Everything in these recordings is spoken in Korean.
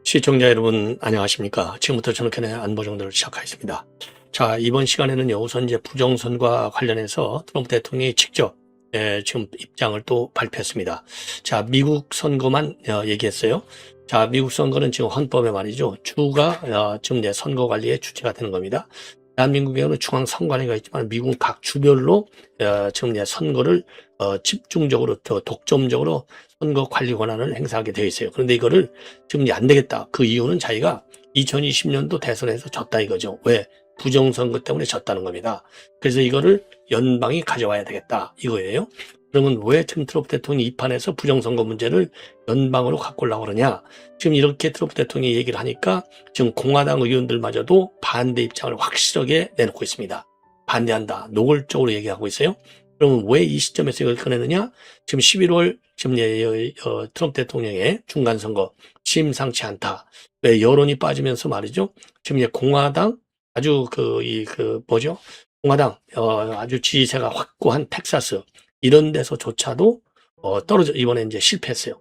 시청자 여러분 안녕하십니까. 지금부터 전국현의 안보정도를 시작하겠습니다. 자, 이번 시간에는요, 우선 이제 부정선거와 관련해서 트럼프 대통령이 직접 지금 입장을 또 발표했습니다. 자, 미국 선거만 얘기했어요. 자, 미국 선거는 지금 헌법에 말이죠, 주가 지금 이제 선거 관리에 주체가 되는 겁니다. 대한민국에는 중앙선관위가 있지만 미국은 각 주별로 지금 이제 선거를 집중적으로 독점적으로 선거 관리 권한을 행사하게 되어 있어요. 그런데 이거를 지금 안 되겠다. 그 이유는 자기가 2020년도 대선에서 졌다 이거죠. 왜? 부정선거 때문에 졌다는 겁니다. 그래서 이거를 연방이 가져와야 되겠다 이거예요. 그러면 왜 지금 트럼프 대통령이 이 판에서 부정선거 문제를 연방으로 갖고 오려고 그러냐. 지금 이렇게 트럼프 대통령이 얘기를 하니까 지금 공화당 의원들마저도 반대 입장을 확실하게 내놓고 있습니다. 반대한다. 노골적으로 얘기하고 있어요. 그러면 왜 이 시점에서 이걸 꺼내느냐? 지금 11월 지금 트럼프 대통령의 중간선거 심상치 않다. 왜 여론이 빠지면서 말이죠. 지금 이제 공화당 아주 공화당 아주 지지세가 확고한 텍사스 이런 데서조차도 떨어져 이번에 이제 실패했어요.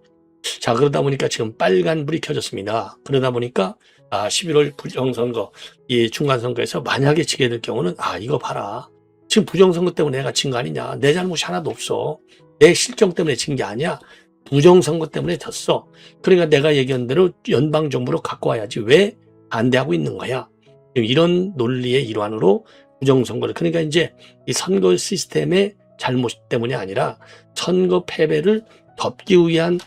자, 그러다 보니까 지금 빨간불이 켜졌습니다. 그러다 보니까 11월 부정선거 이 중간선거에서 만약에 지게 될 경우는 이거 봐라. 지금 부정선거 때문에 내가 진 거 아니냐. 내 잘못이 하나도 없어. 내 실정 때문에 진 게 아니야. 부정선거 때문에 졌어. 그러니까 내가 얘기한 대로 연방정부로 갖고 와야지. 왜 반대하고 있는 거야. 이런 논리의 일환으로 부정선거를, 그러니까 이제 이 선거 시스템의 잘못 때문이 아니라 선거 패배를 덮기 위한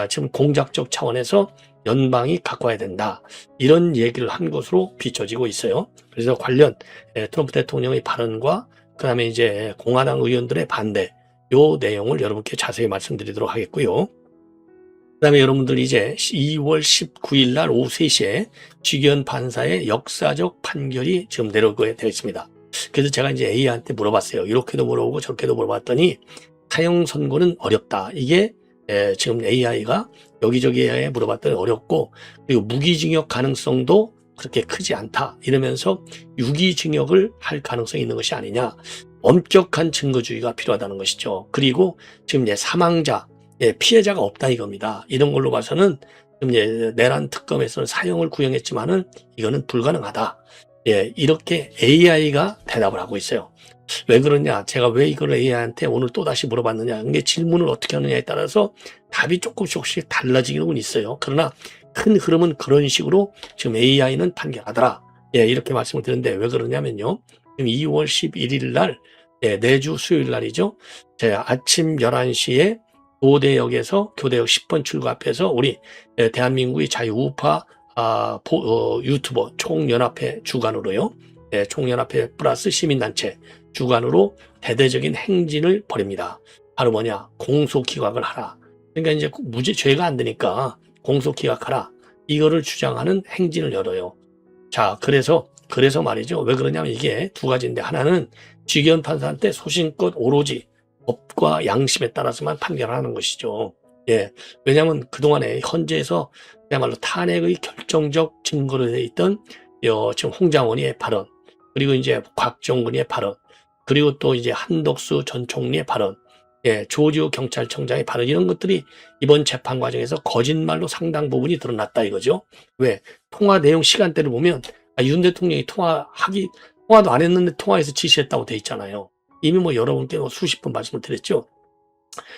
지금 공작적 차원에서 연방이 갖고 와야 된다. 이런 얘기를 한 것으로 비춰지고 있어요. 그래서 관련 트럼프 대통령의 발언과 그 다음에 이제 공화당 의원들의 반대, 요 내용을 여러분께 자세히 말씀드리도록 하겠고요. 그 다음에 여러분들 이제 2월 19일 날 오후 3시에 지기현 판사의 역사적 판결이 지금 내려오게 되어 있습니다. 그래서 제가 이제 A한테 물어봤어요. 이렇게도 물어보고 저렇게도 물어봤더니 사형 선고는 어렵다. 이게 지금 AI가 여기저기에 물어봤더니 어렵고, 그리고 무기징역 가능성도 그렇게 크지 않다. 이러면서 유기징역을 할 가능성이 있는 것이 아니냐. 엄격한 증거주의가 필요하다는 것이죠. 그리고 지금 이제 사망자, 피해자가 없다 이겁니다. 이런 걸로 봐서는 지금 이제 내란 특검에서는 사형을 구형했지만은 이거는 불가능하다. 이렇게 AI가 대답을 하고 있어요. 왜 그러냐? 제가 왜 이걸 AI한테 오늘 또다시 물어봤느냐? 이게 질문을 어떻게 하느냐에 따라서 답이 조금씩 달라지긴 있어요. 그러나 큰 흐름은 그런 식으로 지금 AI는 판결하더라. 이렇게 말씀을 드렸는데 왜 그러냐면요. 지금 2월 11일 날, 내주 수요일 날이죠. 제가 아침 11시에 교대역에서 교대역 10번 출구 앞에서 우리 대한민국의 자유우파 유튜버 총연합회 주관으로요. 총연합회 플러스 시민단체 주관으로 대대적인 행진을 벌입니다. 바로 뭐냐? 공소기각을 하라. 그러니까 이제 죄가 안 되니까 공소기각하라. 이거를 주장하는 행진을 열어요. 자, 그래서 말이죠. 왜 그러냐면 이게 두 가지인데, 하나는 지기현 판사한테 소신껏 오로지 법과 양심에 따라서만 판결하는 것이죠. 왜냐하면 그동안에 헌재에서 그야말로 탄핵의 결정적 증거로 되어 있던 지금 홍장원의 발언, 그리고 이제 곽정근의 발언, 그리고 또 이제 한덕수 전 총리의 발언, 조지호 경찰청장의 발언, 이런 것들이 이번 재판 과정에서 거짓말로 상당 부분이 드러났다 이거죠. 왜? 통화 내용 시간대를 보면 윤 대통령이 통화도 안 했는데 통화해서 지시했다고 돼 있잖아요. 이미 여러분께 수십 번 말씀을 드렸죠.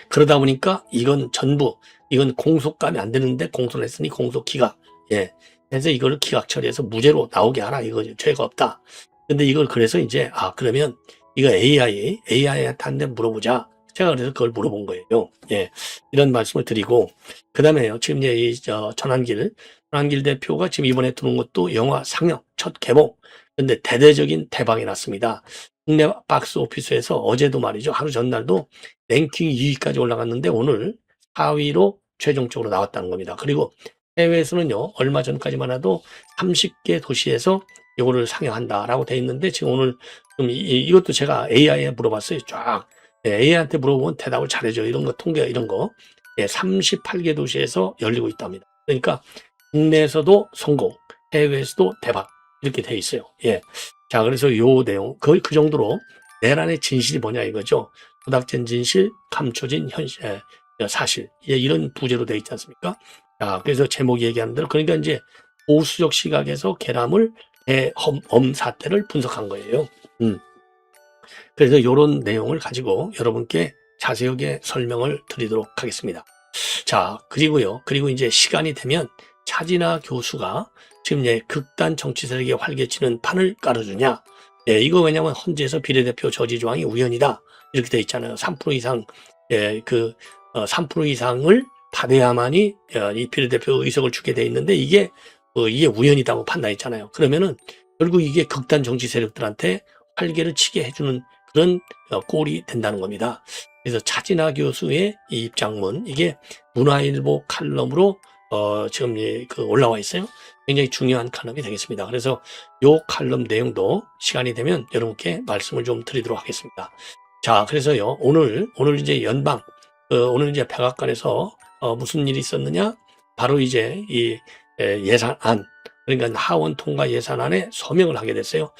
그러다 보니까 이건 공소감이 안 되는데 공소를 했으니 공소기각. 그래서 이걸 기각 처리해서 무죄로 나오게 하라 이거죠. 죄가 없다. 근데 이걸 그래서 이제 그러면 이거 AI한테 물어보자. 제가 그래서 그걸 물어본 거예요. 이런 말씀을 드리고, 그 다음에요. 지금 이제 전한길 대표가 지금 이번에 들어온 것도 영화 상영 첫 개봉. 근데 대대적인 대박이 났습니다. 국내 박스 오피스에서 어제도 말이죠. 하루 전날도 랭킹 2위까지 올라갔는데 오늘 4위로 최종적으로 나왔다는 겁니다. 그리고 해외에서는요, 얼마 전까지만 해도 30개 도시에서 이거를 상영한다라고 돼 있는데, 지금 오늘 좀 이것도 제가 AI에 물어봤어요. 쫙. AI한테 물어보면 대답을 잘해줘요. 이런 거 통계 이런 거. 38개 도시에서 열리고 있답니다. 그러니까 국내에서도 성공, 해외에서도 대박 이렇게 돼 있어요. 자, 그래서 요 내용 거의 그 정도로 내란의 진실이 뭐냐 이거죠. 조작된 진실, 감춰진 현실, 사실, 이런 부제로 되어 있지 않습니까? 자, 그래서 제목이 얘기하는 대로 그러니까 이제 보수적 시각에서 계람을 대엄 사태를 분석한 거예요. 그래서 이런 내용을 가지고 여러분께 자세하게 설명을 드리도록 하겠습니다. 자, 그리고 이제 시간이 되면 차진아 교수가 지금 이제 극단 정치 세력이 활개치는 판을 깔아주냐. 예, 이거 왜냐면 헌재에서 비례대표 저지 조항이 우연이다. 이렇게 돼 있잖아요. 3% 이상, 3% 이상을 받아야만이 이 비례대표 의석을 주게 돼 있는데 이게 우연이다고 판단했잖아요. 그러면은 결국 이게 극단 정치 세력들한테 활개를 치게 해주는 그런 꼴이 된다는 겁니다. 그래서 차진아 교수의 이 입장문, 이게 문화일보 칼럼으로 지금 올라와 있어요. 굉장히 중요한 칼럼이 되겠습니다. 그래서 요 칼럼 내용도 시간이 되면 여러분께 말씀을 좀 드리도록 하겠습니다. 자, 그래서요, 오늘 이제 오늘 이제 백악관에서 무슨 일이 있었느냐? 바로 이제 이 예산안, 그러니까 하원 통과 예산안에 서명을 하게 됐어요.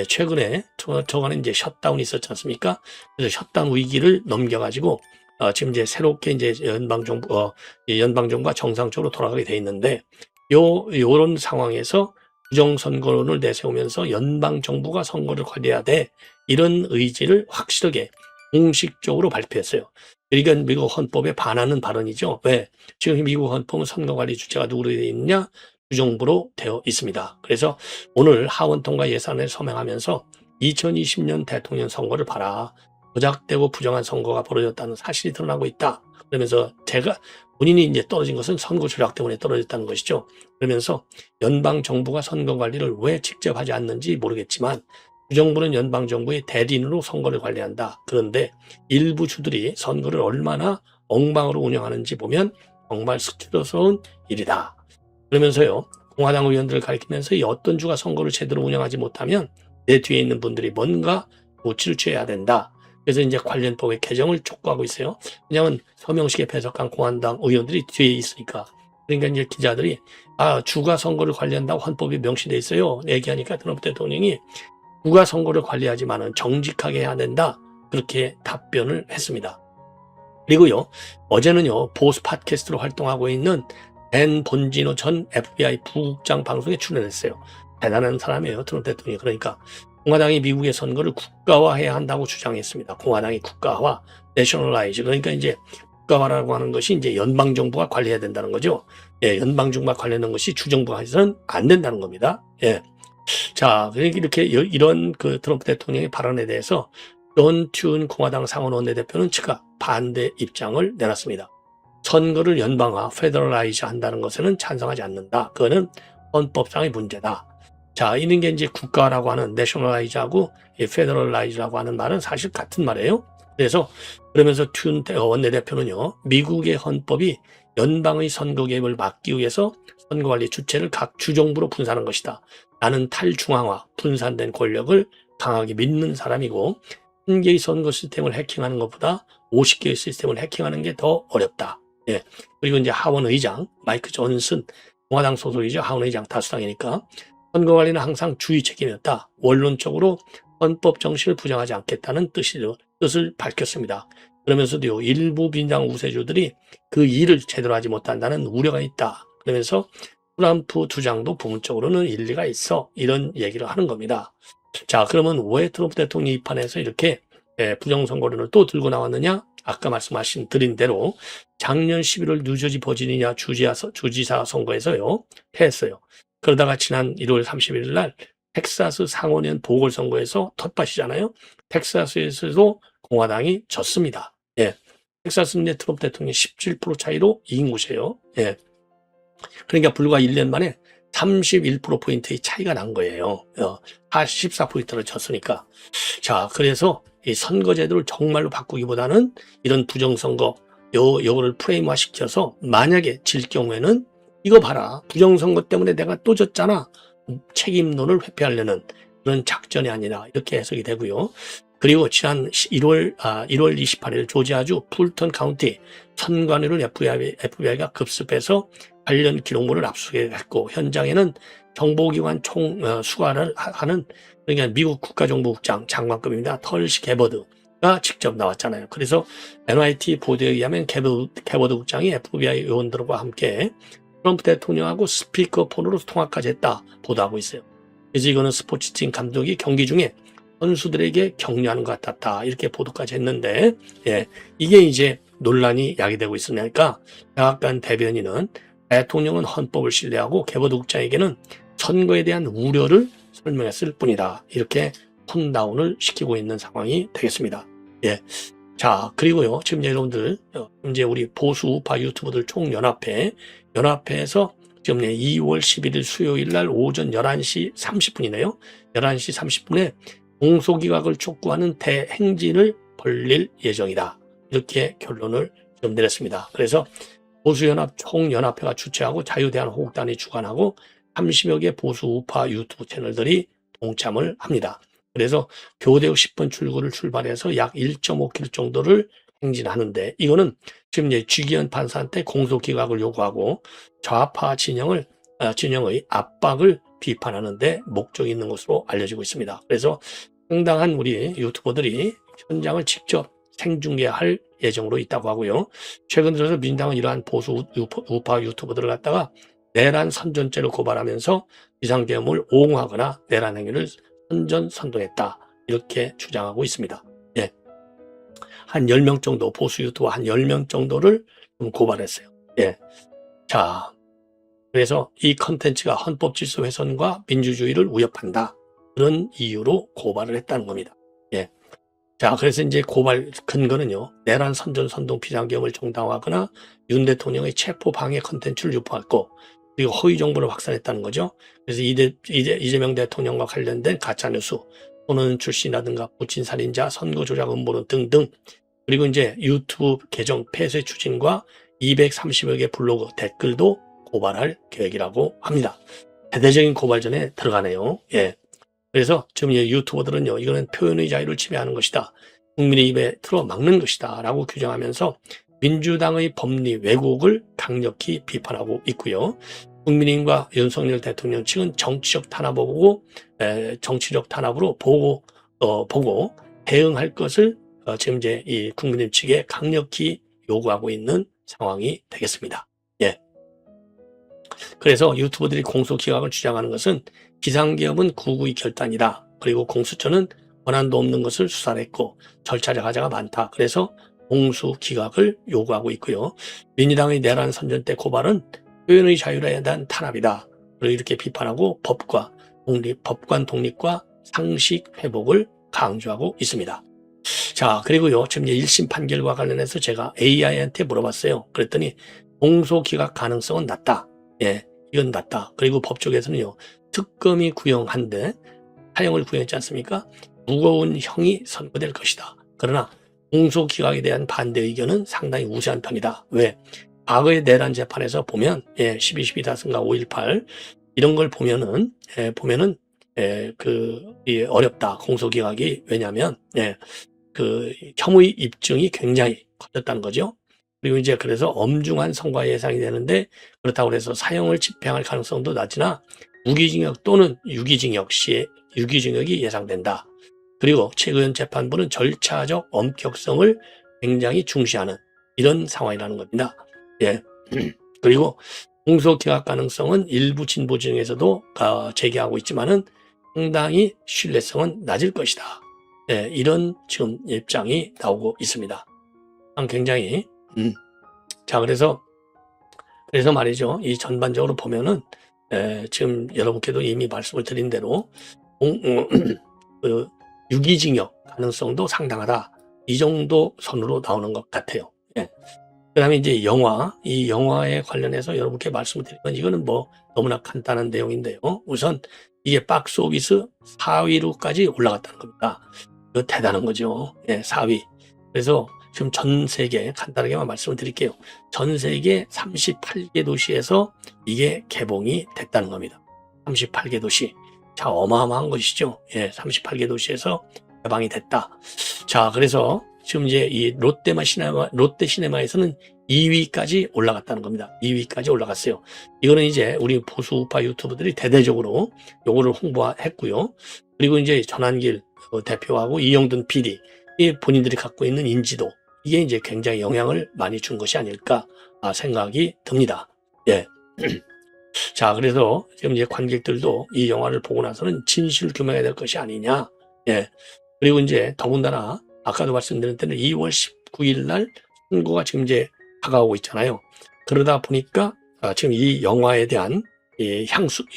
최근에 저간에 이제 셧다운이 있었지 않습니까? 그래서 셧다운 위기를 넘겨가지고 지금 이제 새롭게 이제 연방정부가 정상적으로 돌아가게 돼 있는데 요런 상황에서 부정선거론을 내세우면서 연방정부가 선거를 관리해야 돼. 이런 의지를 확실하게 공식적으로 발표했어요. 그러니까 미국 헌법에 반하는 발언이죠. 왜? 지금 미국 헌법은 선거관리 주체가 누구로 되어 있느냐? 주정부로 되어 있습니다. 그래서 오늘 하원 통과 예산을 서명하면서 2020년 대통령 선거를 봐라. 조작되고 부정한 선거가 벌어졌다는 사실이 드러나고 있다. 그러면서 본인이 이제 떨어진 것은 선거 조작 때문에 떨어졌다는 것이죠. 그러면서 연방정부가 선거 관리를 왜 직접 하지 않는지 모르겠지만 주정부는 연방정부의 대리인으로 선거를 관리한다. 그런데 일부 주들이 선거를 얼마나 엉망으로 운영하는지 보면 정말 스트레스러운 일이다. 그러면서요, 공화당 의원들을 가리키면서 이 어떤 주가 선거를 제대로 운영하지 못하면 내 뒤에 있는 분들이 뭔가 조치를 취해야 된다. 그래서 이제 관련법의 개정을 촉구하고 있어요. 왜냐하면 서명식에 배석한 공화당 의원들이 뒤에 있으니까. 그러니까 이제 기자들이 주가 선거를 관리한다고 헌법에 명시돼 있어요. 얘기하니까 트럼프 대통령이 주가 선거를 관리하지만은 정직하게 해야 된다. 그렇게 답변을 했습니다. 그리고요, 어제는요, 보수 팟캐스트로 활동하고 있는 벤 본지노 전 FBI 부국장 방송에 출연했어요. 대단한 사람이에요, 트럼프 대통령이. 그러니까 공화당이 미국의 선거를 국가화해야 한다고 주장했습니다. 공화당이 국가화, 내셔널라이즈. 그러니까 이제 국가화라고 하는 것이 이제 연방정부가 관리해야 된다는 거죠. 예, 연방정부가 관리하는 것이 주정부가 해서는 안 된다는 겁니다. 예. 자, 그러니까 이렇게 이런 트럼프 대통령의 발언에 대해서 존 튠 공화당 상원 원내대표는 즉각 반대 입장을 내놨습니다. 선거를 연방화, 페더럴라이즈 한다는 것에는 찬성하지 않는다. 그거는 헌법상의 문제다. 자, 이런 게 이제 국가라고 하는 내셔널라이즈하고 페더럴라이즈라고 하는 말은 사실 같은 말이에요. 그러면서 튠 원내대표는요, 미국의 헌법이 연방의 선거 개입을 막기 위해서 선거관리 주체를 각 주정부로 분산한 것이다. 나는 탈중앙화, 분산된 권력을 강하게 믿는 사람이고 한 개의 선거 시스템을 해킹하는 것보다 50개의 시스템을 해킹하는 게 더 어렵다. 예. 그리고 이제 하원 의장 마이크 존슨, 공화당 소속이죠. 하원 의장 다수당이니까 선거 관리는 항상 주의 책임이었다. 원론적으로 헌법 정신을 부정하지 않겠다는 뜻을 밝혔습니다. 그러면서도 일부 빈장 우세주들이 그 일을 제대로 하지 못한다는 우려가 있다. 그러면서 트럼프 주장도 부분적으로는 일리가 있어. 이런 얘기를 하는 겁니다. 자, 그러면 왜 트럼프 대통령이 이 판에서 이렇게 부정선거론을 또 들고 나왔느냐? 아까 드린 대로 작년 11월 뉴저지 버지니아 주지사 선거에서요, 패했어요. 그러다가 지난 1월 31일 날 텍사스 상원의원 보궐선거에서 텃밭이잖아요. 텍사스에서도 공화당이 졌습니다. 예. 텍사스는 트럼프 대통령이 17% 차이로 이긴 곳이에요. 예. 그러니까 불과 1년 만에 31%포인트의 차이가 난 거예요. 14포인트를 졌으니까. 자, 그래서 이 선거제도를 정말로 바꾸기보다는 이런 부정선거, 요거를 프레임화 시켜서 만약에 질 경우에는 이거 봐라. 부정선거 때문에 내가 또 졌잖아. 책임론을 회피하려는 그런 작전이 아니라 이렇게 해석이 되고요. 그리고 지난 1월 28일 조지아주 풀턴 카운티 선관위를 FBI가 급습해서 관련 기록물을 압수했고 현장에는 정보기관 수사를 하는 그러니까 미국 국가정보국장 장관급입니다. 털시 게버드가 직접 나왔잖아요. 그래서 NYT 보도에 의하면 게버드 국장이 FBI 요원들과 함께 트럼프 대통령하고 스피커폰으로 통화까지 했다 보도하고 있어요. 그래서 이거는 스포츠팀 감독이 경기 중에 선수들에게 격려하는 것 같았다 이렇게 보도까지 했는데, 예, 이게 이제 논란이 야기되고 있으니까 백악관 대변인은 대통령은 헌법을 신뢰하고 개보도국장에게는 선거에 대한 우려를 설명했을 뿐이다 이렇게 톤다운을 시키고 있는 상황이 되겠습니다. 예. 자, 그리고요, 지금 여러분들, 이제 우리 보수 우파 유튜버들 연합회에서 지금 2월 11일 수요일 날 오전 11시 30분이네요. 11시 30분에 공소기각을 촉구하는 대행진을 벌릴 예정이다. 이렇게 결론을 좀 내렸습니다. 그래서 보수연합 총연합회가 주최하고 자유대한호국단이 주관하고 30여 개 보수 우파 유튜브 채널들이 동참을 합니다. 그래서 교대역 10분 출구를 출발해서 약 1.5km 정도를 행진하는데, 이거는 지금 이제 쥐기현 판사한테 공소기각을 요구하고 좌파 진영의 압박을 비판하는데 목적이 있는 것으로 알려지고 있습니다. 그래서 상당한 우리 유튜버들이 현장을 직접 생중계할 예정으로 있다고 하고요. 최근 들어서 민주당은 이러한 보수 우파 유튜버들을 갖다가 내란 선전죄로 고발하면서 비상계엄을 옹호하거나 내란 행위를 선전선동했다 이렇게 주장하고 있습니다. 예. 한 10명 정도, 보수 유튜버 한 10명 정도를 고발했어요. 예. 자, 그래서 이 컨텐츠가 헌법 질서 훼손과 민주주의를 위협한다, 그런 이유로 고발을 했다는 겁니다. 예. 자, 그래서 이제 고발 근거는요, 내란 선전선동 비상계엄을 정당화하거나 윤 대통령의 체포 방해 컨텐츠를 유포했고, 그리고 허위 정보를 확산했다는 거죠. 그래서 이재명 대통령과 관련된 가짜뉴스, 또는 출신이라든가 부친 살인자, 선거 조작 음모론 등등, 그리고 이제 유튜브 계정 폐쇄 추진과 230여 개 블로그 댓글도 고발할 계획이라고 합니다. 대대적인 고발전에 들어가네요. 예. 그래서 지금 유튜버들은요, 이거는 표현의 자유를 침해하는 것이다, 국민의 입에 틀어 막는 것이다 라고 규정하면서 민주당의 법리 왜곡을 강력히 비판하고 있고요. 국민의힘과 윤석열 대통령 측은 정치적 탄압으로 보고 대응할 것을 지금 이제 이 국민의힘 측에 강력히 요구하고 있는 상황이 되겠습니다. 예. 그래서 유튜버들이 공소기각을 주장하는 것은 비상계엄은 구구의 결단이다, 그리고 공수처는 권한도 없는 것을 수사를 했고 절차적 하자가 많다, 그래서 공수기각을 요구하고 있고요. 민주당의 내란 선전대 고발은 표현의 자유에 대한 탄압이다, 그리고 이렇게 비판하고 법관 독립과 상식 회복을 강조하고 있습니다. 자, 그리고요, 지금 1심 판결과 관련해서 제가 AI한테 물어봤어요. 그랬더니 공소기각 가능성은 낮다. 예, 이건 낮다. 그리고 법조계에서는요, 특검이 구형한데 사형을 구형했지 않습니까? 무거운 형이 선고될 것이다. 그러나 공소기각에 대한 반대 의견은 상당히 우세한 편이다. 왜? 과거의 내란 재판에서 보면 12.12 다승과 5.18 이런 걸 보면은 어렵다, 공소기각이. 왜냐하면 그 혐의 입증이 굉장히 커졌다는 거죠. 그리고 이제 그래서 엄중한 성과 예상이 되는데, 그렇다고 해서 사형을 집행할 가능성도 낮으나 무기징역 또는 유기징역이 예상된다. 그리고 최고위원 재판부는 절차적 엄격성을 굉장히 중시하는 이런 상황이라는 겁니다. 예. 그리고 공소기각 가능성은 일부 진보 진영에서도 제기하고 있지만은 상당히 신뢰성은 낮을 것이다. 예, 이런 지금 입장이 나오고 있습니다. 굉장히 자, 그래서 말이죠, 이 전반적으로 보면은 지금 여러분께도 이미 말씀을 드린 대로 유기징역 가능성도 상당하다, 이 정도 선으로 나오는 것 같아요. 예. 그 다음에 이제 이 영화에 관련해서 여러분께 말씀을 드리면 이거는 뭐 너무나 간단한 내용인데요. 우선 이게 박스오피스 4위로까지 올라갔다는 겁니다. 이거 대단한 거죠. 예, 4위. 그래서 지금 전 세계, 간단하게만 말씀을 드릴게요. 전 세계 38개 도시에서 이게 개봉이 됐다는 겁니다. 38개 도시. 자, 어마어마한 것이죠. 예, 38개 도시에서 개방이 됐다. 자, 그래서 지금 이제 이 롯데 시네마에서는 2위까지 올라갔다는 겁니다. 2위까지 올라갔어요. 이거는 이제 우리 보수 우파 유튜버들이 대대적으로 요거를 홍보했고요. 그리고 이제 전한길 대표하고 이영돈 PD, 이 본인들이 갖고 있는 인지도, 이게 이제 굉장히 영향을 많이 준 것이 아닐까 생각이 듭니다. 예. 자, 그래서 지금 이제 관객들도 이 영화를 보고 나서는 진실을 규명해야 될 것이 아니냐. 예. 그리고 이제 더군다나 아까도 말씀드린 때는 2월 19일 날 선거가 지금 이제 다가오고 있잖아요. 그러다 보니까 지금 이 영화에 대한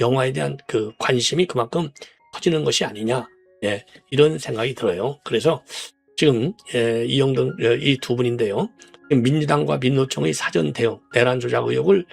영화에 대한 그 관심이 그만큼 커지는 것이 아니냐. 예. 이런 생각이 들어요. 그래서 지금 이영등 이 두 분인데요. 민주당과 민노총의 사전 대응, 내란 조작 의혹을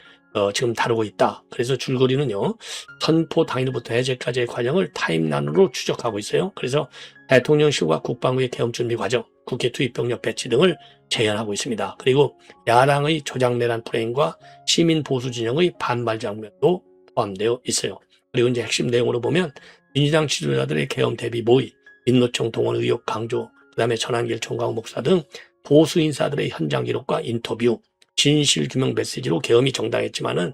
지금 다루고 있다. 그래서 줄거리는요, 선포 당일부터 해제까지의 과정을 타임라인으로 추적하고 있어요. 그래서 대통령실과 국방부의 계엄 준비 과정, 국회 투입 병력 배치 등을 재현하고 있습니다. 그리고 야당의 조작 내란 프레임과 시민 보수 진영의 반발 장면도 포함되어 있어요. 그리고 이제 핵심 내용으로 보면 민주당 지도자들의 계엄 대비 모의, 민노총 동원 의혹 강조, 그다음에 전한길 총각 목사 등 보수 인사들의 현장 기록과 인터뷰, 진실 규명 메시지로 계엄이 정당했지만은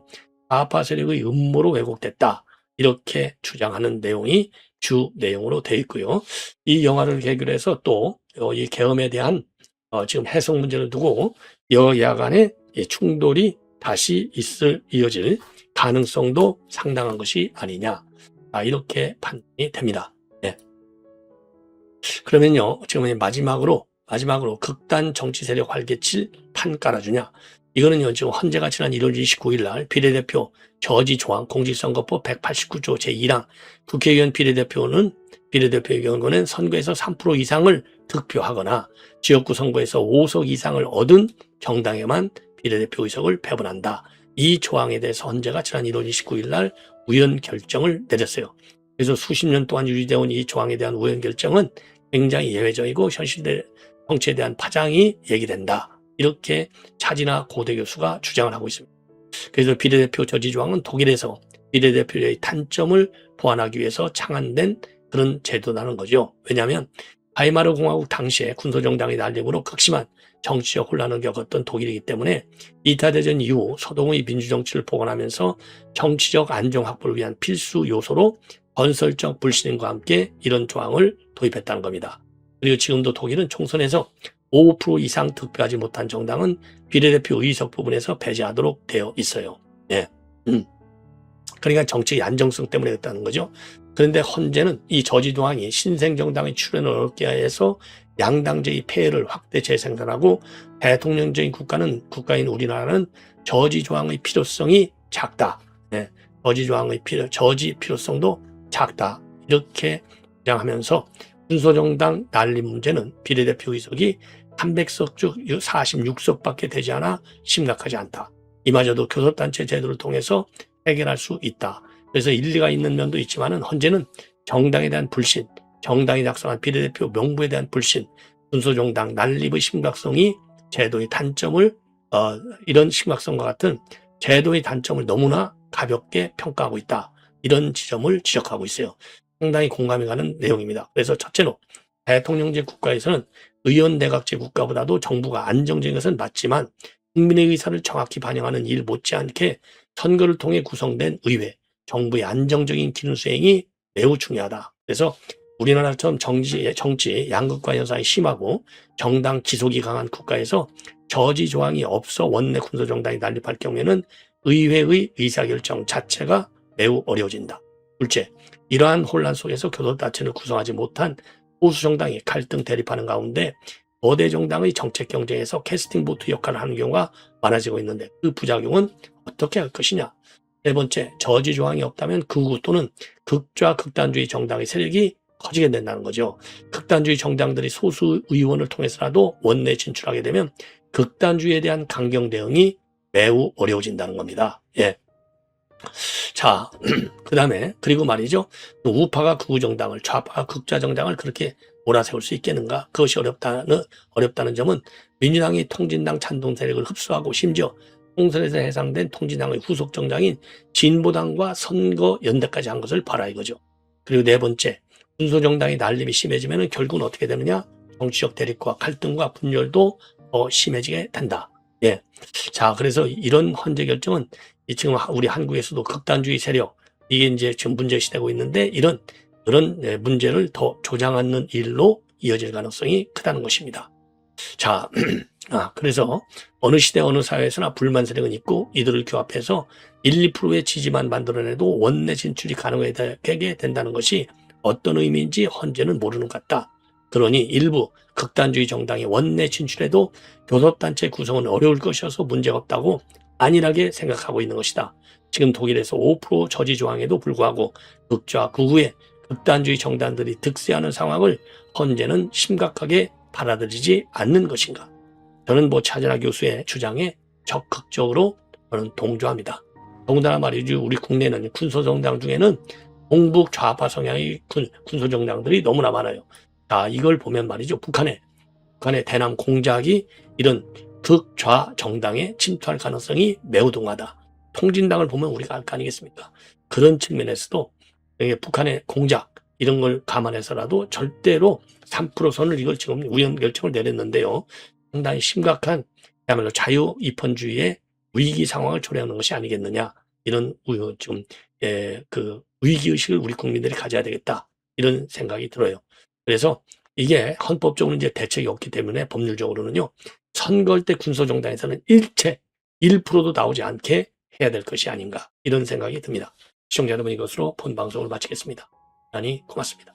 좌파 세력의 음모로 왜곡됐다. 이렇게 주장하는 내용이 주 내용으로 되어 있고요. 이 영화를 계기로 해서 또 이 계엄에 대한 지금 해석 문제를 두고 여야 간의 충돌이 다시 이어질 가능성도 상당한 것이 아니냐. 이렇게 판단이 됩니다. 네. 그러면요, 지금 마지막으로 극단 정치 세력 활개칠 판 깔아주냐. 이거는요, 지금 헌재가 지난 1월 29일 날 비례대표 저지 조항 공직선거법 189조 제2랑 국회의원 비례대표의 경우는 선거에서 3% 이상을 득표하거나 지역구 선거에서 5석 이상을 얻은 정당에만 비례대표 의석을 배분한다. 이 조항에 대해서 헌재가 지난 1월 29일 날 우연 결정을 내렸어요. 그래서 수십 년 동안 유지되어 온 이 조항에 대한 우연 결정은 굉장히 예외적이고 현실 정치에 대한 파장이 얘기된다. 이렇게 차진아 고대 교수가 주장을 하고 있습니다. 그래서 비례대표 저지 조항은 독일에서 비례대표의 단점을 보완하기 위해서 창안된 그런 제도라는 거죠. 왜냐하면 바이마르 공화국 당시에 군소정당의 난립으로 극심한 정치적 혼란을 겪었던 독일이기 때문에 2차 대전 이후 소동의 민주정치를 복원하면서 정치적 안정 확보를 위한 필수 요소로 건설적 불신임과 함께 이런 조항을 도입했다는 겁니다. 그리고 지금도 독일은 총선에서 5% 이상 득표하지 못한 정당은 비례대표 의석 부분에서 배제하도록 되어 있어요. 예. 그러니까 정치의 안정성 때문에 그랬다는 거죠. 그런데 헌재는 이 저지 조항이 신생정당의 출현을 어렵게 해서 양당제의 폐해를 확대 재생산하고 대통령제인 국가인 우리나라는 저지 조항의 필요성이 작다. 예. 저지 필요성도 작다. 이렇게 주장하면서 군소정당 난립 문제는 비례대표 의석이 300석 중 46석밖에 되지 않아 심각하지 않다. 이마저도 교섭단체 제도를 통해서 해결할 수 있다. 그래서 일리가 있는 면도 있지만은 헌재는 정당에 대한 불신, 정당이 작성한 비례대표 명부에 대한 불신, 군소정당 난립의 심각성이 제도의 단점을 이런 심각성과 같은 제도의 단점을 너무나 가볍게 평가하고 있다. 이런 지점을 지적하고 있어요. 상당히 공감이 가는 내용입니다. 그래서 첫째로 대통령제 국가에서는 의원 내각제 국가보다도 정부가 안정적인 것은 맞지만 국민의 의사를 정확히 반영하는 일 못지않게 선거를 통해 구성된 의회, 정부의 안정적인 기능 수행이 매우 중요하다. 그래서 우리나라처럼 정치 양극화 현상이 심하고 정당 기속이 강한 국가에서 저지 조항이 없어 원내 군소정당이 난립할 경우에는 의회의 의사결정 자체가 매우 어려워진다. 둘째, 이러한 혼란 속에서 교섭단체를 구성하지 못한 보수 정당이 갈등 대립하는 가운데 거대 정당의 정책 경쟁에서 캐스팅 보트 역할을 하는 경우가 많아지고 있는데 그 부작용은 어떻게 할 것이냐. 네 번째, 저지 조항이 없다면 극우 또는 극좌 극단주의 정당의 세력이 커지게 된다는 거죠. 극단주의 정당들이 소수 의원을 통해서라도 원내에 진출하게 되면 극단주의에 대한 강경 대응이 매우 어려워진다는 겁니다. 예. 자, 그리고 말이죠. 우파가 극우 정당을, 좌파가 극좌 정당을 그렇게 몰아세울 수 있겠는가? 그것이 어렵다는 점은 민주당이 통진당 찬동 세력을 흡수하고 심지어 총선에서 해상된 통진당의 후속 정당인 진보당과 선거 연대까지 한 것을 봐라 이거죠. 그리고 네 번째, 군소정당의 난립이 심해지면 결국은 어떻게 되느냐? 정치적 대립과 갈등과 분열도 더 심해지게 된다. 예. 자, 그래서 이런 헌재 결정은 지금 우리 한국에서도 극단주의 세력, 이게 이제 지금 문제시되고 있는데 그런 문제를 더 조장하는 일로 이어질 가능성이 크다는 것입니다. 자, 그래서 어느 시대 어느 사회에서나 불만 세력은 있고 이들을 규합해서 1, 2%의 지지만 만들어내도 원내 진출이 가능하게 된다는 것이 어떤 의미인지 헌재는 모르는 것 같다. 그러니 일부 극단주의 정당이 원내 진출해도 교섭단체 구성은 어려울 것이어서 문제가 없다고 안일하게 생각하고 있는 것이다. 지금 독일에서 5% 저지 조항에도 불구하고 극좌 극우의 극단주의 정당들이 득세하는 상황을 헌재는 심각하게 받아들이지 않는 것인가? 저는 차재나 교수의 주장에 적극적으로 저는 동조합니다. 더군다나 말이죠. 우리 국내는 군소정당 중에는 동북 좌파 성향의 군소정당들이 너무나 많아요. 이걸 보면 말이죠. 북한의 대남 공작이 이런 극좌 정당에 침투할 가능성이 매우 동하다. 통진당을 보면 우리가 알 거 아니겠습니까? 그런 측면에서도 북한의 공작 이런 걸 감안해서라도 절대로 3% 선을 이걸 지금 우연 결정을 내렸는데요. 상당히 심각한 그야말로 자유 입헌주의의 위기 상황을 초래하는 것이 아니겠느냐. 이런 지금 그 위기 의식을 우리 국민들이 가져야 되겠다. 이런 생각이 들어요. 그래서 이게 헌법적으로 이제 대책이 없기 때문에 법률적으로는요. 선거할 때 군소정당에서는 일체 1%도 나오지 않게 해야 될 것이 아닌가. 이런 생각이 듭니다. 시청자 여러분, 이것으로 본 방송을 마치겠습니다. 대단히 고맙습니다.